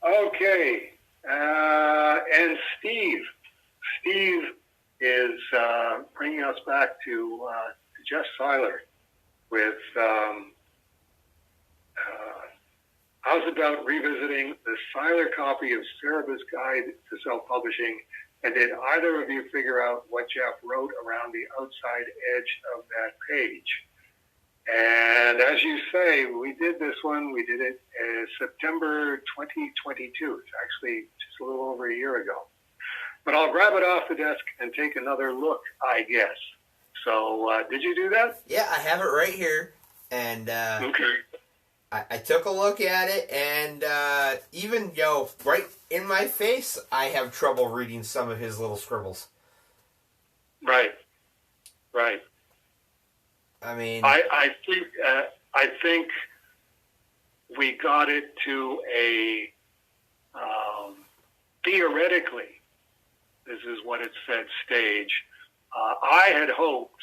Okay. And Steve is bringing us back to Jeff Seiler with how's about revisiting the Seiler copy of Cerebus Guide to Self-Publishing, and did either of you figure out what Jeff wrote around the outside edge of that page? And as you say, we did this one. We did it September 2022. It's actually just a little over a year ago. But I'll grab it off the desk and take another look, I guess. So did you do that? Yeah, I have it right here. And okay. I took a look at it, and even, right in my face, I have trouble reading some of his little scribbles. Right. I mean, I think we got it to a theoretically, this is what it said, stage. I had hoped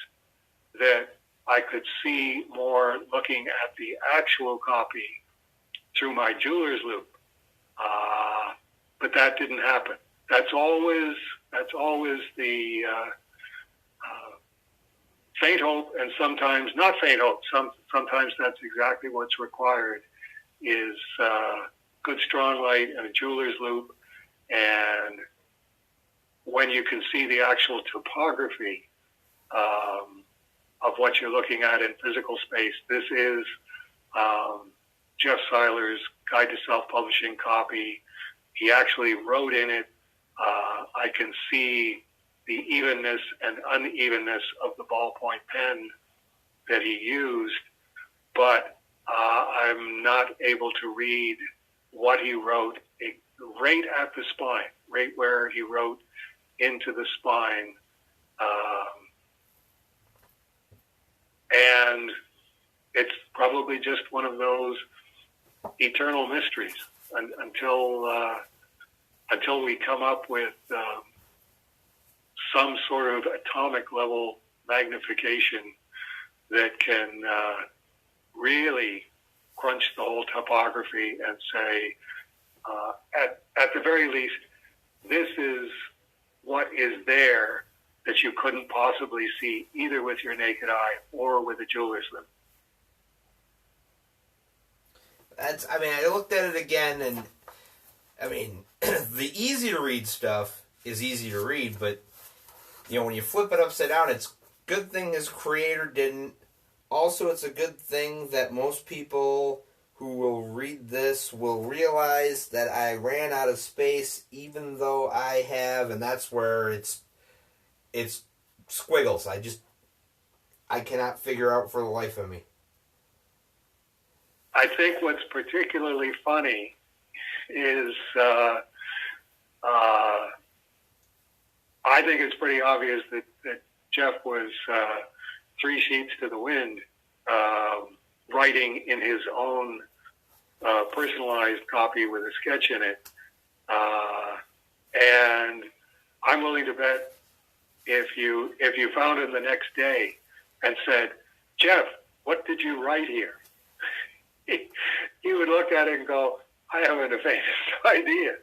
that I could see more looking at the actual copy through my jeweler's loop, but that didn't happen. That's always the faint hope, and sometimes not faint hope. Sometimes that's exactly what's required, is good strong light and a jeweler's loop, and when you can see the actual topography of what you're looking at in physical space. This is Jeff Seiler's Guide to Self-Publishing copy. He actually wrote in it, I can see the evenness and unevenness of the ballpoint pen that he used, but I'm not able to read what he wrote right at the spine, right where he wrote into the spine. And it's probably just one of those eternal mysteries until we come up with some sort of atomic level magnification that can really crunch the whole topography and say, at the very least, this is what is there that you couldn't possibly see either with your naked eye or with a jeweler's loop. I looked at it again, and the easy to read stuff is easy to read, but when you flip it upside down, it's a good thing his creator didn't. Also, it's a good thing that most people who will read this will realize that I ran out of space, even though I have, and that's where it's squiggles. I cannot figure out for the life of me. I think what's particularly funny is I think it's pretty obvious that Jeff was 3 sheets to the wind, writing in his own personalized copy with a sketch in it. And I'm willing to bet if you found him the next day and said, Jeff, what did you write here? He would look at it and go, I haven't the faintest idea.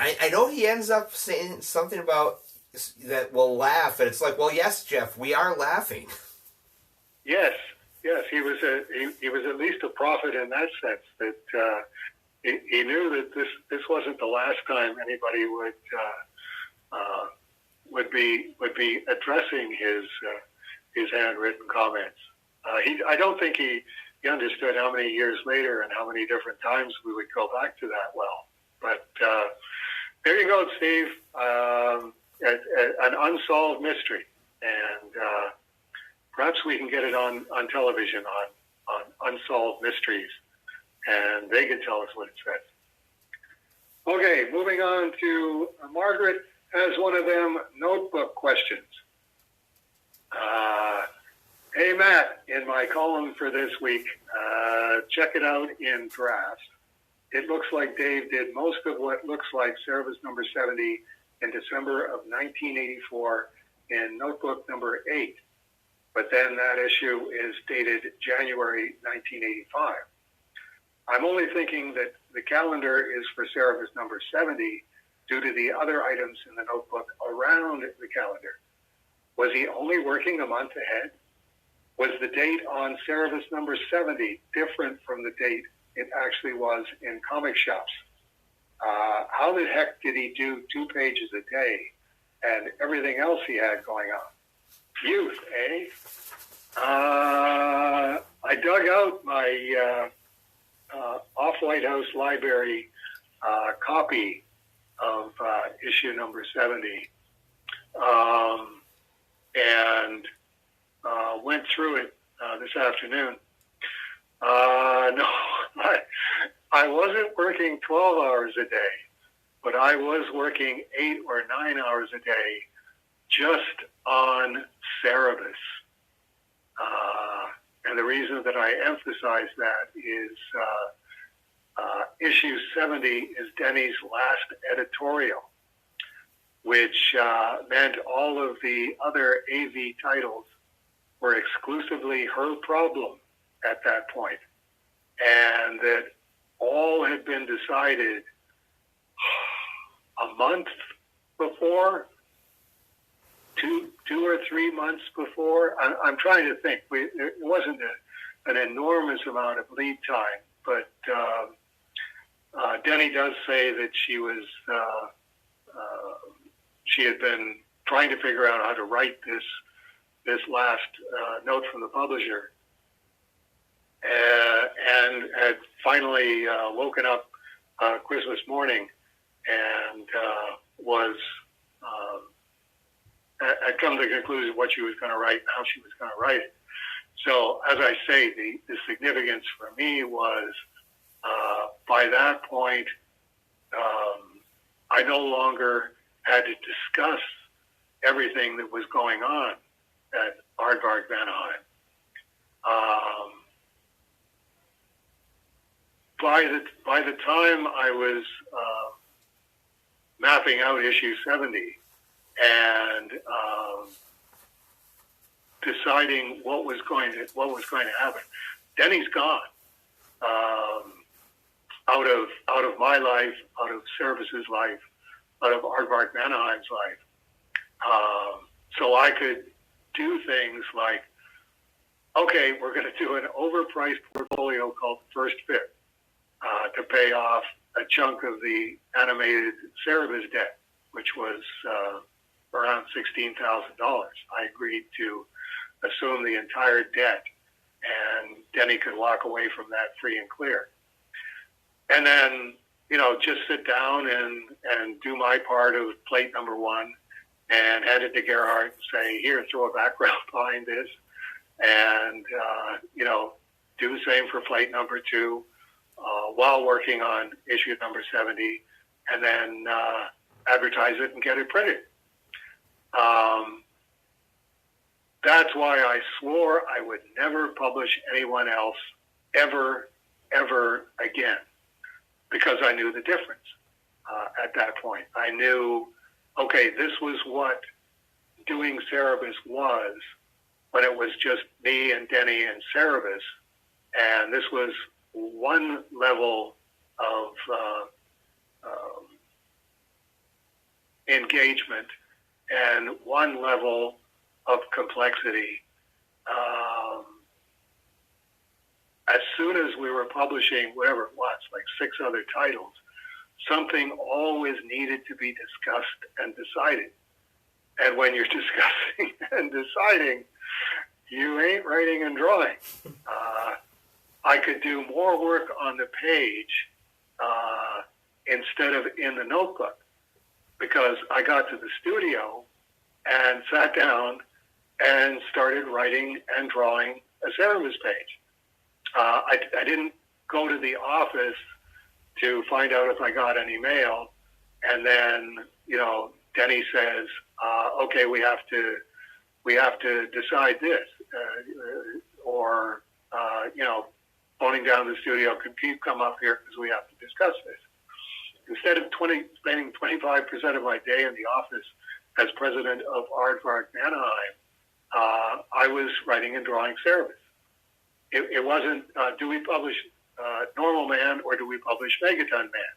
I know he ends up saying something about that we'll laugh, and it's like, well, yes, Jeff, we are laughing. Yes, he was at least a prophet in that sense, that he knew that this wasn't the last time anybody would be addressing his handwritten comments. I don't think he understood how many years later and how many different times we would go back to that well. But there you go, Steve. An unsolved mystery, and perhaps we can get it on television on Unsolved Mysteries, and they can tell us what it says. Okay, moving on to Margaret has one of them notebook questions. Hey, Matt, in my column for this week, check it out in drafts. It looks like Dave did most of what looks like Cerebus number 70 in December of 1984 in notebook number 8. But then that issue is dated January 1985. I'm only thinking that the calendar is for Cerebus number 70 due to the other items in the notebook around the calendar. Was he only working a month ahead? Was the date on Cerebus number 70 different from the date it actually was in comic shops? How the heck did he do 2 pages a day and everything else he had going on? Youth, eh? I dug out my off-White House Library copy of issue number 70 and went through it this afternoon. No, I wasn't working 12 hours a day, but I was working 8 or 9 hours a day just on Cerebus. And the reason that I emphasize that is issue 70 is Denny's last editorial, which meant all of the other AV titles were exclusively her problem at that point, and that all had been decided a month before, two or 3 months before. I'm trying to think. It wasn't an enormous amount of lead time, but Denny does say that she had been trying to figure out how to write this last note from the publisher, and had finally woken up Christmas morning and had come to the conclusion what she was going to write and how she was going to write it. So, as I say, the significance for me was by that point, I no longer had to discuss everything that was going on at Aardvark Vanaheim. By the time I was mapping out issue 70 and deciding what was going to happen, Denny's gone out of my life, out of Cerebus's life, out of Aardvark Vanaheim's life. So I could do things like, okay, we're going to do an overpriced portfolio called First Fit to pay off a chunk of the animated Cerebus debt, which was around $16,000. I agreed to assume the entire debt, and Denny could walk away from that free and clear. And then, just sit down and do my part of plate number 1 and hand it to Gerhardt and say, here, throw a background behind this, and, do the same for plate number 2 while working on issue number 70, and then advertise it and get it printed. That's why I swore I would never publish anyone else ever again, because I knew the difference at that point. I knew, okay, this was what doing Cerebus was when it was just me and Denny and Cerebus, and this was one level of engagement and one level of complexity. As soon as we were publishing whatever it was, like 6 other titles, something always needed to be discussed and decided. And when you're discussing and deciding, you ain't writing and drawing. I could do more work on the page instead of in the notebook, because I got to the studio and sat down and started writing and drawing a Cerebus page. I didn't go to the office to find out if I got any mail, and then Denny says, "Okay, we have to decide this," or phoning down the studio, "Can you come up here because we have to discuss this?" Instead of spending 25% of my day in the office as president of Aardvark Vanaheim, I was writing and drawing Cerebus. It wasn't, do we publish Normal Man or do we publish Megaton Man?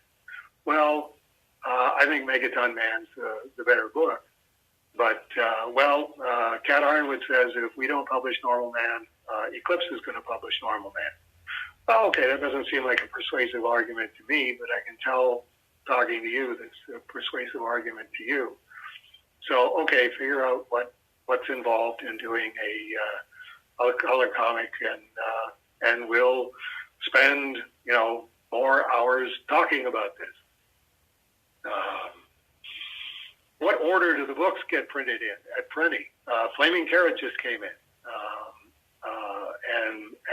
Well, I think Megaton Man's the better book. But, Cat Ironwood says that if we don't publish Normal Man, Eclipse is going to publish Normal Man. Well, okay, that doesn't seem like a persuasive argument to me, but I can tell, talking to you, that's a persuasive argument to you. So, okay, figure out what's involved in doing a color comic, and we'll spend, more hours talking about this. What order do the books get printed in at Prenny? Flaming Carrot just came in.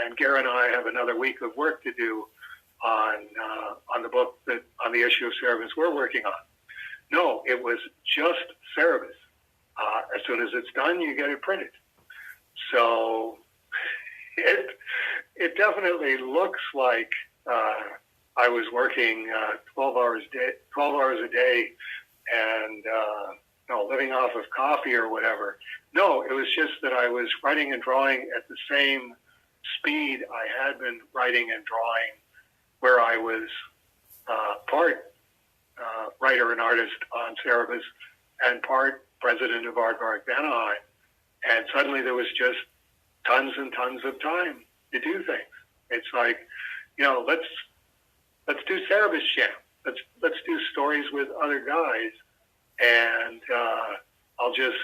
And Gary and I have another week of work to do on the book on the issue of Cerebus we're working on. No, it was just Cerebus. As soon as it's done, you get it printed. So it definitely looks like I was working 12 hours a day, and living off of coffee or whatever. No, it was just that I was writing and drawing at the same speed I had been writing and drawing, where I was part writer and artist on Cerebus and part president of Aardvark Anaheim. And suddenly there was just tons and tons of time to do things. It's like, let's do Cerebus Jam. Let's do stories with other guys, and I'll just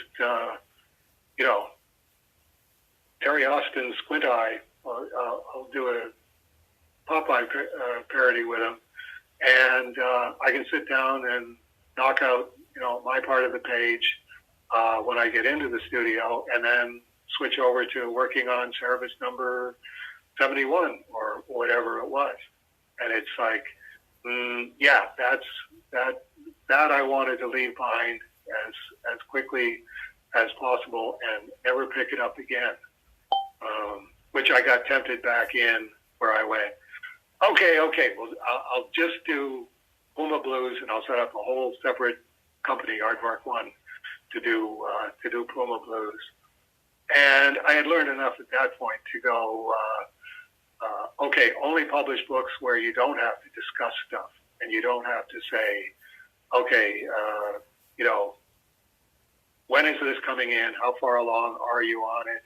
Terry Austin's Squint Eye. I'll do a Popeye parody with him, and I can sit down and knock out my part of the page when I get into the studio, and then switch over to working on Cerebus number 71 or whatever it was. And it's like, that I wanted to leave behind as quickly as possible and never pick it up again. Which I got tempted back in, where I went, okay, well, I'll just do Puma Blues, and I'll set up a whole separate company, Aardvark One, to do Puma Blues. And I had learned enough at that point to go, okay, only publish books where you don't have to discuss stuff, and you don't have to say, okay, when is this coming in? How far along are you on it?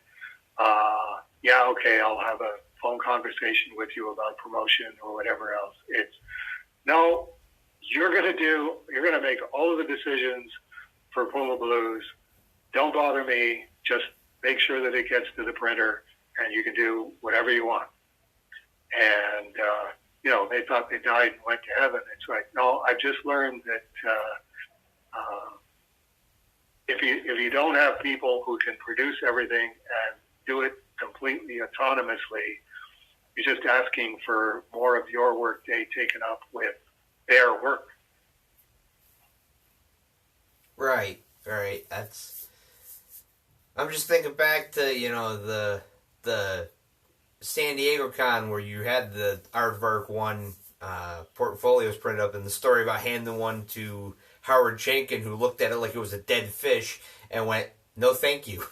Okay, I'll have a phone conversation with you about promotion or whatever else. It's, no, you're going to make all of the decisions for Puma Blues. Don't bother me. Just make sure that it gets to the printer, and you can do whatever you want. And, they thought they died and went to heaven. It's like, no, I've just learned that if you don't have people who can produce everything and do it completely autonomously, you're just asking for more of your workday taken up with their work. Right. I'm just thinking back to, the San Diego Con where you had the Aardvark One portfolios printed up, and the story about handing one to Howard Schenken, who looked at it like it was a dead fish and went, "No, thank you."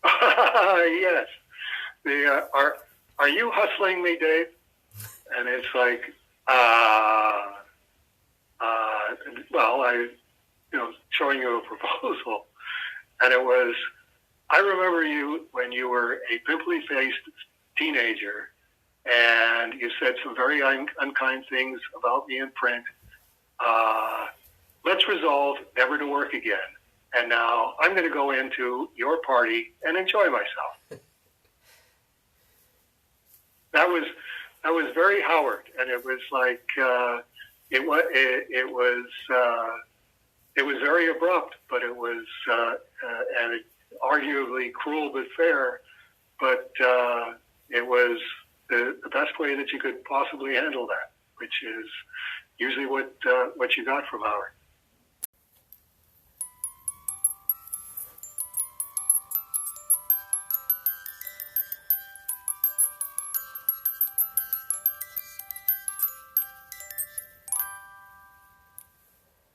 Yes. Are you hustling me, Dave? And it's like, showing you a proposal. And it was, I remember you when you were a pimply-faced teenager, and you said some very unkind things about me in print. Let's resolve never to work again. And now I'm going to go into your party and enjoy myself. That was very Howard, and it was like it was very abrupt, but it was and it, arguably cruel but fair. But it was the best way that you could possibly handle that, which is usually what you got from Howard.